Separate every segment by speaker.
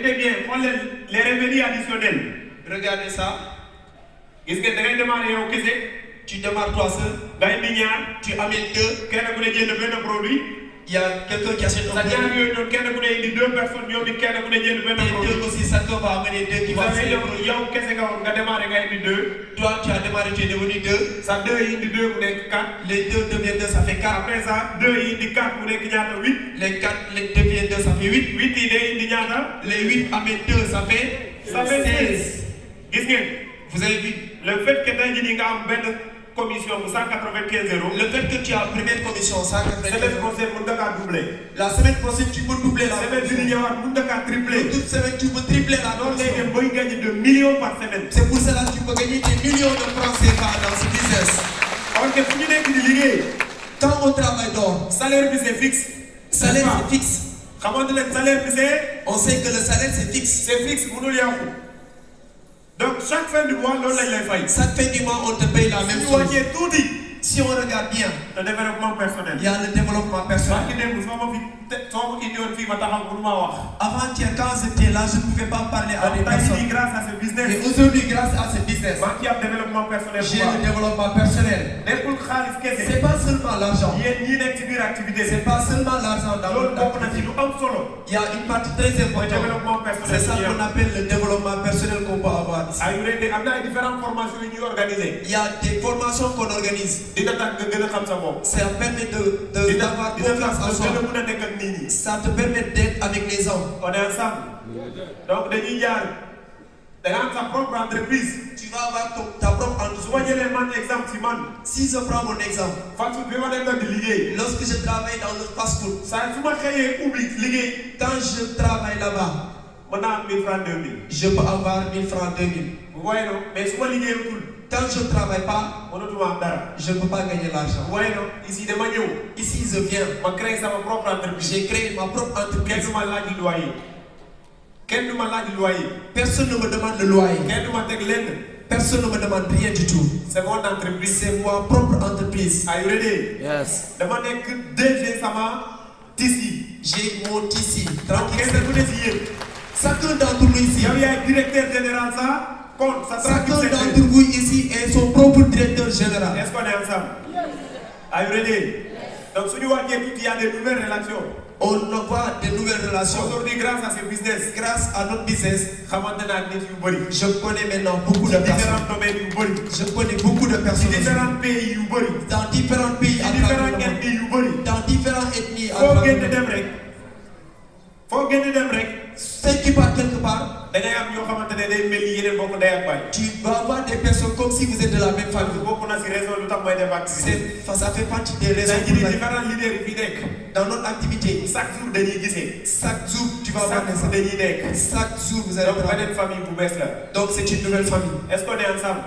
Speaker 1: Écoutez bien, les revenus additionnels.
Speaker 2: Regardez ça.
Speaker 1: Gis ngeen da ngay démarrer yow kese.
Speaker 2: Tu démarres toi seul.
Speaker 1: Nga indi ñaar.
Speaker 2: Tu amènes deux.
Speaker 1: Kenn ku ne jënd benn produit.
Speaker 2: Il y a quelqu'un qui achète un
Speaker 1: sa
Speaker 2: produit.
Speaker 1: ñaar yooyu noonu kenn ku ne indi deux personnes ñoom it kenn ku ne jënd benn
Speaker 2: Et
Speaker 1: produit.
Speaker 2: deux aussi, chacun va amener deux qui vont acheter.
Speaker 1: yow kese nga woon nga démarrer nga indi deux.
Speaker 2: Toi, tu as démarré, tu es devenu deux.
Speaker 1: sa deux yi indi deux mu nekk quatre.
Speaker 2: Les deux deviennent deux, ça fait quatre.
Speaker 1: Après ça deux yi indi quatre mu nekk ñaata huit.
Speaker 2: Les quatre les deviennent deux, ça fait huit.
Speaker 1: Huit yi day indi ñaata.
Speaker 2: Les huit amènent deux, ça fait 16.
Speaker 1: Gis ngeen.
Speaker 2: Vous avez vu?
Speaker 1: Le fait que tey jii nii nga am benn commission bu 195 €.
Speaker 2: Le fait que tu as première commission 195
Speaker 1: semaine
Speaker 2: €.
Speaker 1: prochaine mën nga kaa doubler.
Speaker 2: La semaine prochaine, tu peux doubler la
Speaker 1: semaine bi di ñëwaat mën nga kaa tripler.
Speaker 2: toute semaine, tu peux tripler la
Speaker 1: loolu lay
Speaker 2: commission.
Speaker 1: dem bay gagner de millions par semaine.
Speaker 2: C'est pour cela que tu peux gagner des millions de francs CFA dans ce business.
Speaker 1: ok fu ñu nekk di liggéey.
Speaker 2: Quand on travaille d'or,
Speaker 1: salaire bi c'est fixe.
Speaker 2: salaire c'est fixe.
Speaker 1: xamante leen salaire bi c'est.
Speaker 2: On sait que le salaire c'est fixe.
Speaker 1: c'est fixe mënul yàqu. donc chaque fin du mois loolu lañ lay fay.
Speaker 2: Chaque fin du mois, on te paye la même
Speaker 1: su
Speaker 2: chose.
Speaker 1: wàññee tuuti.
Speaker 2: Si on regarde bien,
Speaker 1: le développement personnel.
Speaker 2: il y a le développement personnel.
Speaker 1: parce que démb soo ma indiwoon fii ma taxaw mënu maa wax.
Speaker 2: Avant-hier, quand j'étais là, je ne pouvais pas parler à des
Speaker 1: donc tey jii
Speaker 2: personnes.
Speaker 1: grâce à ce business.
Speaker 2: Et aujourd'hui, grâce à ce business,
Speaker 1: maa ngi am développement personnel.
Speaker 2: j'ai le développement personnel.
Speaker 1: nekkul xaalis kese.
Speaker 2: C'est pas seulement l'argent.
Speaker 1: yéen ñii nekk ci biir activité
Speaker 2: C'est pas seulement l'argent dans
Speaker 1: loolu
Speaker 2: notre
Speaker 1: bokk na ci
Speaker 2: activité.
Speaker 1: lu am solo.
Speaker 2: Il y a une partie très
Speaker 1: mooy
Speaker 2: importante.
Speaker 1: développement personnel.
Speaker 2: C'est ça qu'on appelle le développement personnel qu'on peut avoir ici.
Speaker 1: ay am na ay différentes formations yu ñuy organiser.
Speaker 2: Il y a des formations qu'on organise.
Speaker 1: dina tax nga gën a xam sa bopp.
Speaker 2: Ça permet d'avoir
Speaker 1: dina
Speaker 2: confiance en
Speaker 1: tax
Speaker 2: soi.
Speaker 1: nga gën a mën a nekk ak nit ñi.
Speaker 2: Ça te permet d'être avec les gens.
Speaker 1: on est ensemble. donc dañuy jaar da nga am sa propre entreprise.
Speaker 2: Tu vas avoir ta propre
Speaker 1: su ma
Speaker 2: entreprise.
Speaker 1: jëlee man exemple si man.
Speaker 2: Si je prends mon exemple,
Speaker 1: fast food bi ma nekkoon di liggéey.
Speaker 2: lorsque je travaille dans le fast-food,
Speaker 1: saa su ma xëyee ubbi liggéey.
Speaker 2: quand je travaille là-bas,
Speaker 1: mën naa am 1000 francs 2000.
Speaker 2: je peux avoir 1000 francs, 2000.
Speaker 1: bu voyez non mais su ma liggéeyatul.
Speaker 2: Quand je ne travaille pas,
Speaker 1: mënatuma am dara.
Speaker 2: je ne peux pas gagner l'argent.
Speaker 1: bu voyez non ici dama ñëw.
Speaker 2: Ici, je viens.
Speaker 1: ma créé sama propre entreprise.
Speaker 2: J'ai créé ma propre
Speaker 1: kenn
Speaker 2: entreprise.
Speaker 1: du ma laaj loyer. kenn du ma laaj loyer.
Speaker 2: Personne ne me demande le loyer.
Speaker 1: kenn du ma teg lenn.
Speaker 2: Personne ne me demande rien du tout.
Speaker 1: c'est mon entreprise.
Speaker 2: C'est ma propre entreprise.
Speaker 1: are you ready?
Speaker 3: Yes.
Speaker 1: dama nekk DG sama tissu.
Speaker 2: J'ai mon tissu.
Speaker 1: donc
Speaker 2: Tranquille.
Speaker 1: kenn ku ne si yéen.
Speaker 2: Chacun d'entre nous ici,
Speaker 1: yow yaay directeur général ça compte sa
Speaker 2: chacun
Speaker 1: tranquille
Speaker 2: d'entre
Speaker 1: secteur.
Speaker 2: vous ici est son propre directeur général.
Speaker 1: est-ce qu'on est ensemble? are you ready? donc suñu wàccee tuuti il y a des nouvelles relations.
Speaker 2: On voit de nouvelles relations.
Speaker 1: aujourd'hui grâce à ce business.
Speaker 2: Grâce à notre business,
Speaker 1: xamante naa nit yu bëri.
Speaker 2: je connais maintenant beaucoup de
Speaker 1: ci
Speaker 2: personnes.
Speaker 1: différents domaines yu bëri.
Speaker 2: Je connais beaucoup de
Speaker 1: ci
Speaker 2: personnes
Speaker 1: différents pays yu bëri.
Speaker 2: dans différents pays
Speaker 1: ci
Speaker 2: à
Speaker 1: différents
Speaker 2: travers le monde.
Speaker 1: ethnies yu bëri.
Speaker 2: Dans différentes ethnies à
Speaker 1: foo
Speaker 2: travers
Speaker 1: génn
Speaker 2: le monde.
Speaker 1: dem rek. foo génn dem rek.
Speaker 2: Ceux qui partent quelque part,
Speaker 1: da ngay am ñoo xamante ne day mel ni yeneen bokk ndey ak baay.
Speaker 2: tu vas avoir des personnes comme si vous êtes de la même famille.
Speaker 1: bokk na si raison lu tax may def activité.
Speaker 2: Ça fait partie des raisons
Speaker 1: tey
Speaker 2: pour
Speaker 1: jii
Speaker 2: lesquelles
Speaker 1: différents leaders yi fi nekk.
Speaker 2: dans notre activité,
Speaker 1: chaque jour dañuy gisee.
Speaker 2: chaque jour tu vas avoir
Speaker 1: chaque
Speaker 2: des
Speaker 1: jour dañuy nekk.
Speaker 2: Chaque jour vous allez
Speaker 1: donc
Speaker 2: avoir.
Speaker 1: beneen famille bu bees la.
Speaker 2: Donc c'est une nouvelle famille.
Speaker 1: est-ce qu'on est ensemble?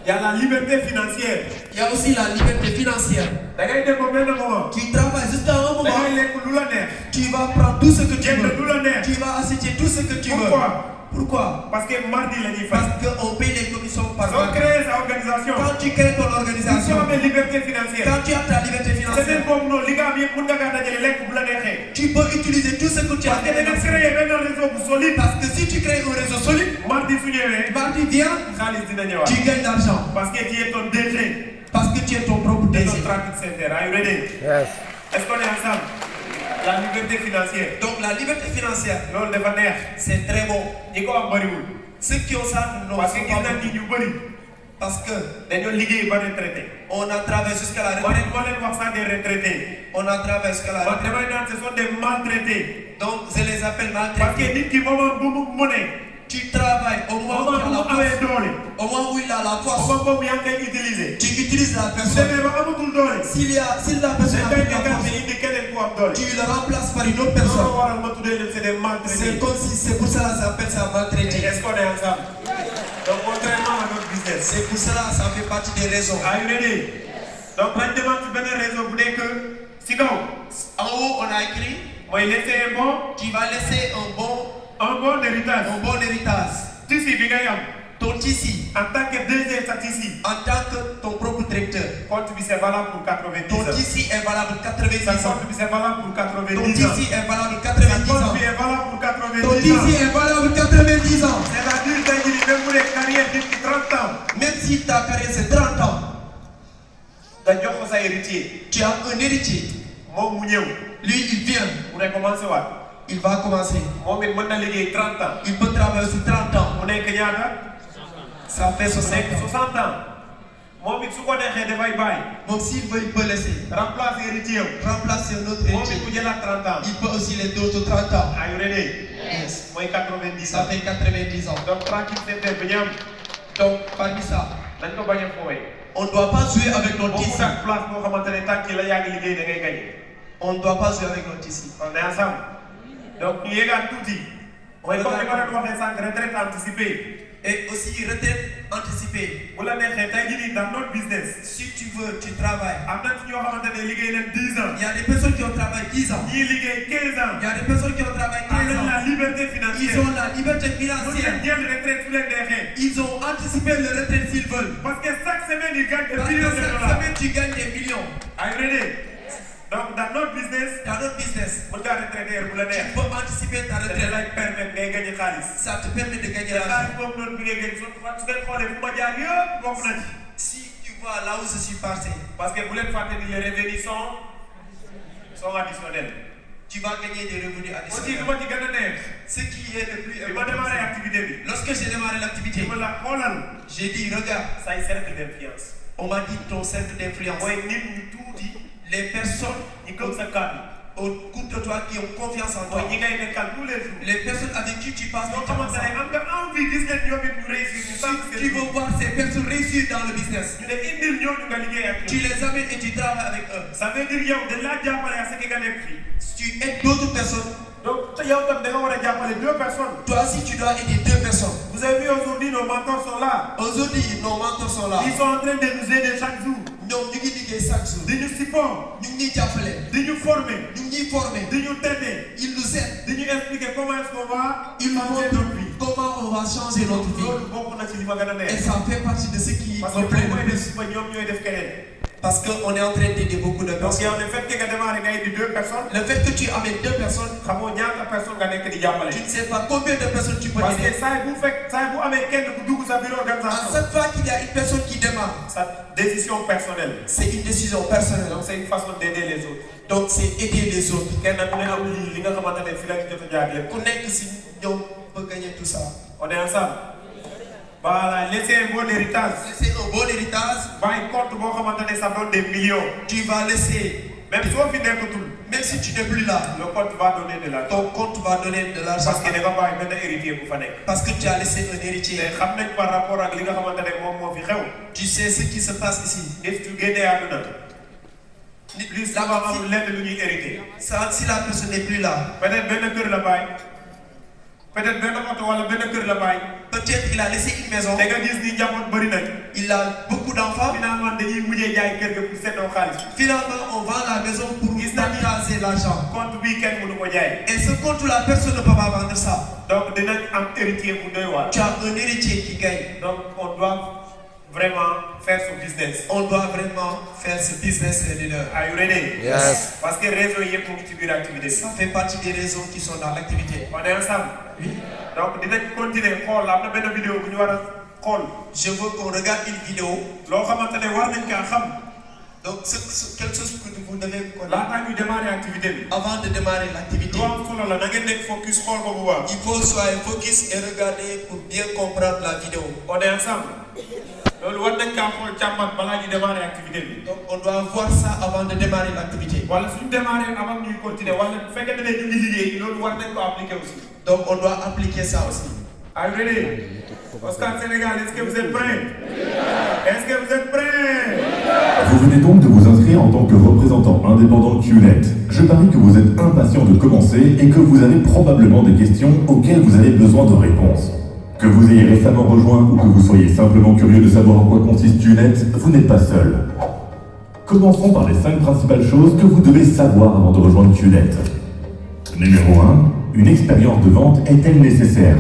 Speaker 1: il y a la liberté financière.
Speaker 2: Il y a aussi la liberté financière.
Speaker 1: da ngay dem ba benn moment.
Speaker 2: Tu travailles jusqu'à un
Speaker 1: da
Speaker 2: moment,
Speaker 1: ngay lekk lu la neex.
Speaker 2: tu vas prendre tout ce que tu
Speaker 1: jënd
Speaker 2: veux.
Speaker 1: lu la neex.
Speaker 2: Tu vas acheter tout ce que tu veux.
Speaker 1: pourquoi?
Speaker 2: Pourquoi?
Speaker 1: parce que mardi la ñuy fay.
Speaker 2: Parce qu'on paye les commissions par
Speaker 1: soo
Speaker 2: mois.
Speaker 1: créé sa organisation.
Speaker 2: Quand tu crées ton
Speaker 1: soo
Speaker 2: organisation,
Speaker 1: amee liberté financière.
Speaker 2: quand tu as ta liberté
Speaker 1: c'est
Speaker 2: financière,
Speaker 1: boobu noonu li nga am yëpp mën nga kaa dajale lekk bu la neexee.
Speaker 2: tu peux utiliser tout ce que tu as
Speaker 1: parce que da nga créé benn réseau bu solide.
Speaker 2: Parce que si tu crées un réseau solide,
Speaker 1: mardi su ñëwee.
Speaker 2: mardi vient,
Speaker 1: xaalis dina ñëwaat.
Speaker 2: tu gagnes l'argent.
Speaker 1: parce que tu es ton DG.
Speaker 2: Parce que tu es ton propre
Speaker 1: de
Speaker 2: DG.
Speaker 1: notre traffic center. Are you ready?
Speaker 3: Yes.
Speaker 1: est-ce qu'on est ensemble? la liberté financière.
Speaker 2: Donc la liberté financière,
Speaker 1: loolu dafa neex.
Speaker 2: c'est très bon.
Speaker 1: ñi ko am bëriwul.
Speaker 2: Ceux qui ont ça, non,
Speaker 1: parce que
Speaker 2: sont
Speaker 1: gis
Speaker 2: pas
Speaker 1: nañ
Speaker 2: bons.
Speaker 1: ni ñu bëri.
Speaker 2: Parce que
Speaker 1: dañoo liggéey ba retraité.
Speaker 2: on a travaillé jusqu'à la
Speaker 1: moo
Speaker 2: retraite.
Speaker 1: leen wax sax des retraités.
Speaker 2: On a travaillé jusqu'à la
Speaker 1: man
Speaker 2: retraite.
Speaker 1: damay naan ce sont des maltraités.
Speaker 2: Donc je les appelle
Speaker 1: parce
Speaker 2: maltraités.
Speaker 1: que nit ki moment bu mu mënee.
Speaker 2: Tu travailles au moment où
Speaker 1: moment
Speaker 2: tu as
Speaker 1: bu mu
Speaker 2: la
Speaker 1: amee
Speaker 2: force.
Speaker 1: doole.
Speaker 2: Au moment où il a la force,
Speaker 1: moment boobu yaa ngi koy utiliser.
Speaker 2: tu utilises la
Speaker 1: su
Speaker 2: personne.
Speaker 1: demee ba amatul doole.
Speaker 2: Si la personne
Speaker 1: dañ
Speaker 2: a
Speaker 1: koy
Speaker 2: plus la
Speaker 1: dégager
Speaker 2: force,
Speaker 1: indi keneen ku am doole.
Speaker 2: tu le remplaces par une autre
Speaker 1: loolu
Speaker 2: personne.
Speaker 1: waral ma tuddee leen c'est des maltraités.
Speaker 2: C'est comme si c'est pour cela que ça s'appelle ça maltraité.
Speaker 1: est-ce qu'on est ensemble? donc contrairement à notre business.
Speaker 2: C'est pour cela que ça fait partie des raisons.
Speaker 1: are you ready? donc lañ demande ci benn raison bu nekk si kaw.
Speaker 2: En haut, on a écrit,
Speaker 1: mooy laisser un bon
Speaker 2: tu vas laisser un bon
Speaker 1: héritage. tissu bi ngay am.
Speaker 2: ton tissu
Speaker 1: en tant que DG sa tissu.
Speaker 2: en tant que ton propre directeur.
Speaker 1: compte bi c'est valable pour 90
Speaker 2: Ton
Speaker 1: ans.
Speaker 2: tissu est valable 90
Speaker 1: sa
Speaker 2: ans.
Speaker 1: compte bi c'est valable pour 90
Speaker 2: Ton
Speaker 1: ans.
Speaker 2: tissu est valable
Speaker 1: sa
Speaker 2: 90
Speaker 1: compte
Speaker 2: ans.
Speaker 1: bi est valable pour 90
Speaker 2: Ton
Speaker 1: ans.
Speaker 2: TC est valable 90 ans.
Speaker 1: C'est-à-dire que même pour les carrières depuis 30 ans,
Speaker 2: Même si ta carrière c'est 30 ans,
Speaker 1: tu as un héritier.
Speaker 2: tu as un héritier. Lui, il vient. Il va commencer. Il peut travailler sur 30 ans. Ça fait 60 ans. Donc s'il veut, il peut laisser. Remplacer un autre héritier. Il peut aussi les autres 30 ans. Yes. Ça fait 90 ans. Donc parmi ça, on ne doit pas jouer avec notre tissu. On ne doit pas jouer avec notre tissu.
Speaker 1: On est ensemble. Donc, il y a tout dit. On est comme retraite anticipée.
Speaker 2: Et aussi retraite anticipée.
Speaker 1: Dans notre business,
Speaker 2: Si tu veux, tu travailles.
Speaker 1: il y
Speaker 2: a des personnes qui ont travaillé 10 ans.
Speaker 1: 15 ans.
Speaker 2: Il y a des personnes qui ont travaillé 15 ans.
Speaker 1: La liberté financière.
Speaker 2: Ils ont la liberté financière. Ils ont anticipé leur retraite s'ils veulent.
Speaker 1: Parce que chaque semaine, ils gagnent des
Speaker 2: Parce que
Speaker 1: millions de
Speaker 2: chaque
Speaker 1: dollars.
Speaker 2: semaine, tu gagnes des millions.
Speaker 1: Are you ready? Donc, dans notre business,
Speaker 2: Dans notre business, tu peux anticiper ta retraite. Ça te permet de gagner l'argent. Si tu vois là où je suis passé,
Speaker 1: Parce que vous les revenus sont additionnels.
Speaker 2: tu vas gagner des revenus
Speaker 1: Aussi,
Speaker 2: additionnels. Ce qui est le plus important, lorsque j'ai démarré l'activité, j'ai dit, regarde, on m'a dit ton cercle d'influence. Les personnes autour de toi qui ont confiance en toi. Les personnes avec qui tu passes du temps ensemble. Si tu veux voir ces personnes réussir dans le business, tu les amènes et tu travailles avec eux.
Speaker 1: Ça veut dire
Speaker 2: Si tu aides d'autres personnes,
Speaker 1: donc, il y a deux personnes.
Speaker 2: toi aussi tu dois aider deux personnes.
Speaker 1: Vous avez vu aujourd'hui, nos mentors sont là.
Speaker 2: Aujourd'hui, nos mentors sont là.
Speaker 1: Ils sont en train de nous aider chaque jour.
Speaker 2: ñoom ñu ngi liggéey chaque jour.
Speaker 1: De nous support,
Speaker 2: ñu ngi ñuy jàppale.
Speaker 1: de nous former,
Speaker 2: ñu ngi ñuy former.
Speaker 1: de nous aider,
Speaker 2: Ils nous aident.
Speaker 1: de nous expliquer comment est-ce qu'on va
Speaker 2: Ils nous
Speaker 1: changer
Speaker 2: montrent
Speaker 1: notre vie.
Speaker 2: comment on va changer notre vie.
Speaker 1: loolu bokk na ci li ma gën a
Speaker 2: Et
Speaker 1: neex.
Speaker 2: ça fait partie de ce qui
Speaker 1: Parce que
Speaker 2: me plaît
Speaker 1: boo
Speaker 2: le
Speaker 1: koy def
Speaker 2: plus.
Speaker 1: suba ñoom ñooy def keneen.
Speaker 2: Parce qu'on est en train d'aider beaucoup de
Speaker 1: Donc
Speaker 2: personnes.
Speaker 1: yow le fait que nga démarré nga indi deux personnes,
Speaker 2: Le fait que tu amènes deux personnes,
Speaker 1: xamoo ñaata personne nga nekk di jàppale.
Speaker 2: tu ne sais pas combien de personnes tu peux
Speaker 1: Parce que
Speaker 2: aider.
Speaker 1: saa bu amee kenn ku dugg sa bureau
Speaker 2: À
Speaker 1: d'organisation,
Speaker 2: chaque fois qu'il y a une personne qui démarre,
Speaker 1: sa décision personnelle.
Speaker 2: c'est une décision personnelle.
Speaker 1: Donc c'est une façon d'aider les autres.
Speaker 2: Donc c'est aider les autres.
Speaker 1: kenn ku ne am li nga xamante ne fi la ñu jot a jaar lépp.
Speaker 2: Ku nekk si ñoom peut gagner tout ça.
Speaker 1: On est ensemble. Voilà, laissez un bon héritage.
Speaker 2: C'est un bon héritage.
Speaker 1: Bàyyi compte boo xamante ne ça donne des millions.
Speaker 2: Tu vas laisser,
Speaker 1: Même soo fi nekkatul,
Speaker 2: même si tu n'es plus là,
Speaker 1: le compte va donner de l'argent.
Speaker 2: ton compte va donner de l'argent.
Speaker 1: Parce que da nga bàyyi benn héritier bu fa nekk.
Speaker 2: Parce que tu as laissé un
Speaker 1: te
Speaker 2: héritier.
Speaker 1: xam nañ par rapport ak li nga xamante ne moom moo fi xew.
Speaker 2: Tu sais ce qui se passe ici.
Speaker 1: nit su génnee àdduna. nit li dafa am lenn lu ñuy hérité.
Speaker 2: Ça, si la personne n'est plus là,
Speaker 1: peut-être benn kër la bàyyi. peut-être benn oto wala benn kër la bàyyi.
Speaker 2: peut-être il a laissé une maison,
Speaker 1: te nga gis ni njaboot bëri nañ.
Speaker 2: il a beaucoup d'enfants.
Speaker 1: finalement dañuy mujjee jaay kër ga pour seddoo xaalis.
Speaker 2: Finalement, on vend la maison pour partager l'argent.
Speaker 1: compte bii kenn mënu ko jaay.
Speaker 2: Et ce compte-là, personne ne peut pas vendre ça.
Speaker 1: donc dinañ am héritier bu doy waar.
Speaker 2: Tu as un héritier qui gagne.
Speaker 1: donc on doit vraiment faire son business.
Speaker 2: On doit vraiment faire ce business leader.
Speaker 1: Are you ready?
Speaker 3: Yes.
Speaker 1: parce que raison yëpp mu ngi ci biir activité bi.
Speaker 2: Ça fait partie des raisons qui sont dans l'activité.
Speaker 1: on est ensemble.
Speaker 2: Oui.
Speaker 1: donc dinañ continuer xool am na benn vidéo bu ñu war a xool.
Speaker 2: Je veux qu'on regarde une vidéo.
Speaker 1: loo xamante ne war nañ kaa xam.
Speaker 2: Donc, quelque chose que vous devez connaître
Speaker 1: laataa ñu démarrer activité bi.
Speaker 2: avant de démarrer l'activité.
Speaker 1: lu am solo la na ngeen nekk focus xool ko bu baax.
Speaker 2: Il faut soyez focus et regarder pour bien comprendre la vidéo.
Speaker 1: on est ensemble. loolu war nañ kaa xool càmbar balaa ñu démarrer activité bi.
Speaker 2: Donc, on doit voir ça avant de démarrer l'activité.
Speaker 1: wala suñu démarrer avant ñuy continuer wala bu fekkee ne ñu ngi liggéey loolu war nañ ko appliquer aussi.
Speaker 2: Donc, on doit appliquer ça aussi.
Speaker 1: Are you ready? Oscar Sénégal, est-ce que vous êtes prêts? Est-ce que vous êtes prêts?
Speaker 4: Vous venez donc de vous inscrire en tant que représentant indépendant QNet. Je parie que vous êtes impatient de commencer et que vous avez probablement des questions auxquelles vous avez besoin de réponses. Que vous ayez récemment rejoint ou que vous soyez simplement curieux de savoir en quoi consiste QNet, vous n'êtes pas seul. Commençons par les 5 principales choses que vous devez savoir avant de rejoindre QNet. Numéro 1. Une expérience de vente est-elle nécessaire?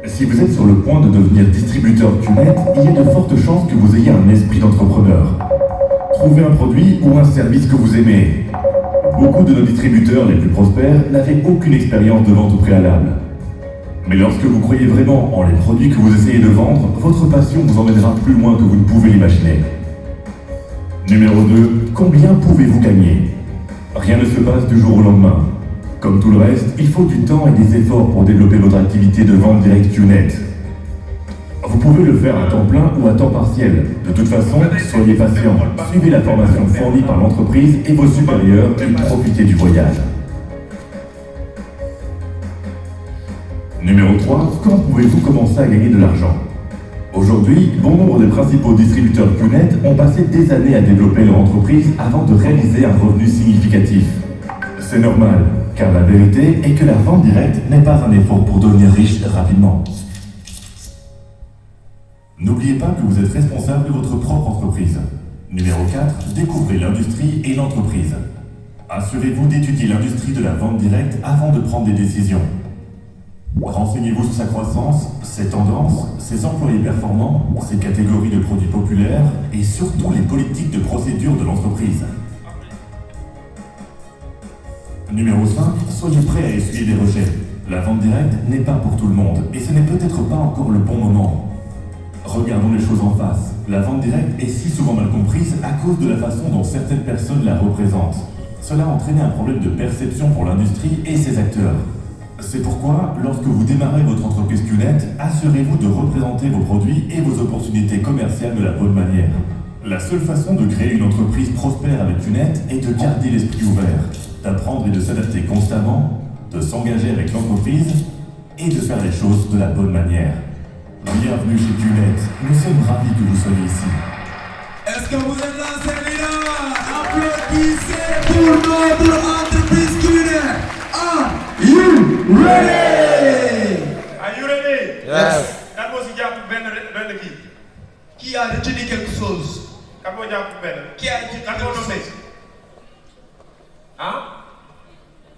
Speaker 4: Si vous êtes sur le point de devenir distributeur QNet, il y a de fortes chances que vous ayez un esprit d'entrepreneur. Trouvez un produit ou un service que vous aimez. Beaucoup de nos distributeurs les plus prospères n'avaient aucune expérience de vente au préalable. Mais lorsque vous croyez vraiment en les produits que vous essayez de vendre, votre passion vous emmènera plus loin que vous ne pouvez l'imaginer. Numéro 2. Combien pouvez-vous gagner? Rien ne se passe du jour au lendemain. Comme tout le reste, il faut du temps et des efforts pour développer votre activité de vente directe QNET. Vous pouvez le faire à temps plein ou à temps partiel. De toute façon, soyez patient, suivez la formation fournie par l'entreprise et vos supérieurs et profitez du voyage. Numéro 3. Quand pouvez-vous commencer à gagner de l'argent? Aujourd'hui, bon nombre des principaux distributeurs QNET ont passé des années à développer leur entreprise avant de réaliser un revenu significatif. C'est normal, car la vérité est que la vente directe n'est pas un effort pour devenir riche rapidement. N'oubliez pas que vous êtes responsable de votre propre entreprise. Numéro 4. Découvrez l'industrie et l'entreprise. Assurez-vous d'étudier l'industrie de la vente directe avant de prendre des décisions. Renseignez-vous sur sa croissance, ses tendances, ses employés performants, ses catégories de produits populaires et surtout les politiques de procédure de l'entreprise. Numéro 5. Soyez prêt à essuyer des rejets. La vente directe n'est pas pour tout le monde et ce n'est peut-être pas encore le bon moment. Regardons les choses en face. La vente directe est si souvent mal comprise à cause de la façon dont certaines personnes la représentent. Cela a entraîné un problème de perception pour l'industrie et ses acteurs. C'est pourquoi, lorsque vous démarrez votre entreprise QNET, assurez-vous de représenter vos produits et vos opportunités commerciales de la bonne manière. La seule façon de créer une entreprise prospère avec QNET est de garder l'esprit ouvert, d'apprendre et de s'adapter constamment, de s'engager avec l'entreprise et de faire les choses de la bonne manière. Bienvenue chez QNET, nous sommes ravis que vous soyez ici.
Speaker 2: Est-ce que vous êtes là, celui-là? Applaudissez pour notre entreprise QNET. Are you ready?
Speaker 1: Are you ready?
Speaker 3: Yes.
Speaker 1: Kan moo si jàpp benn kii.
Speaker 2: Qui a retenu quelque chose?
Speaker 1: Kan moo jàpp benn.
Speaker 2: Qui a retenu
Speaker 1: Kan
Speaker 2: quelque
Speaker 1: moo
Speaker 2: chose?
Speaker 1: nommé.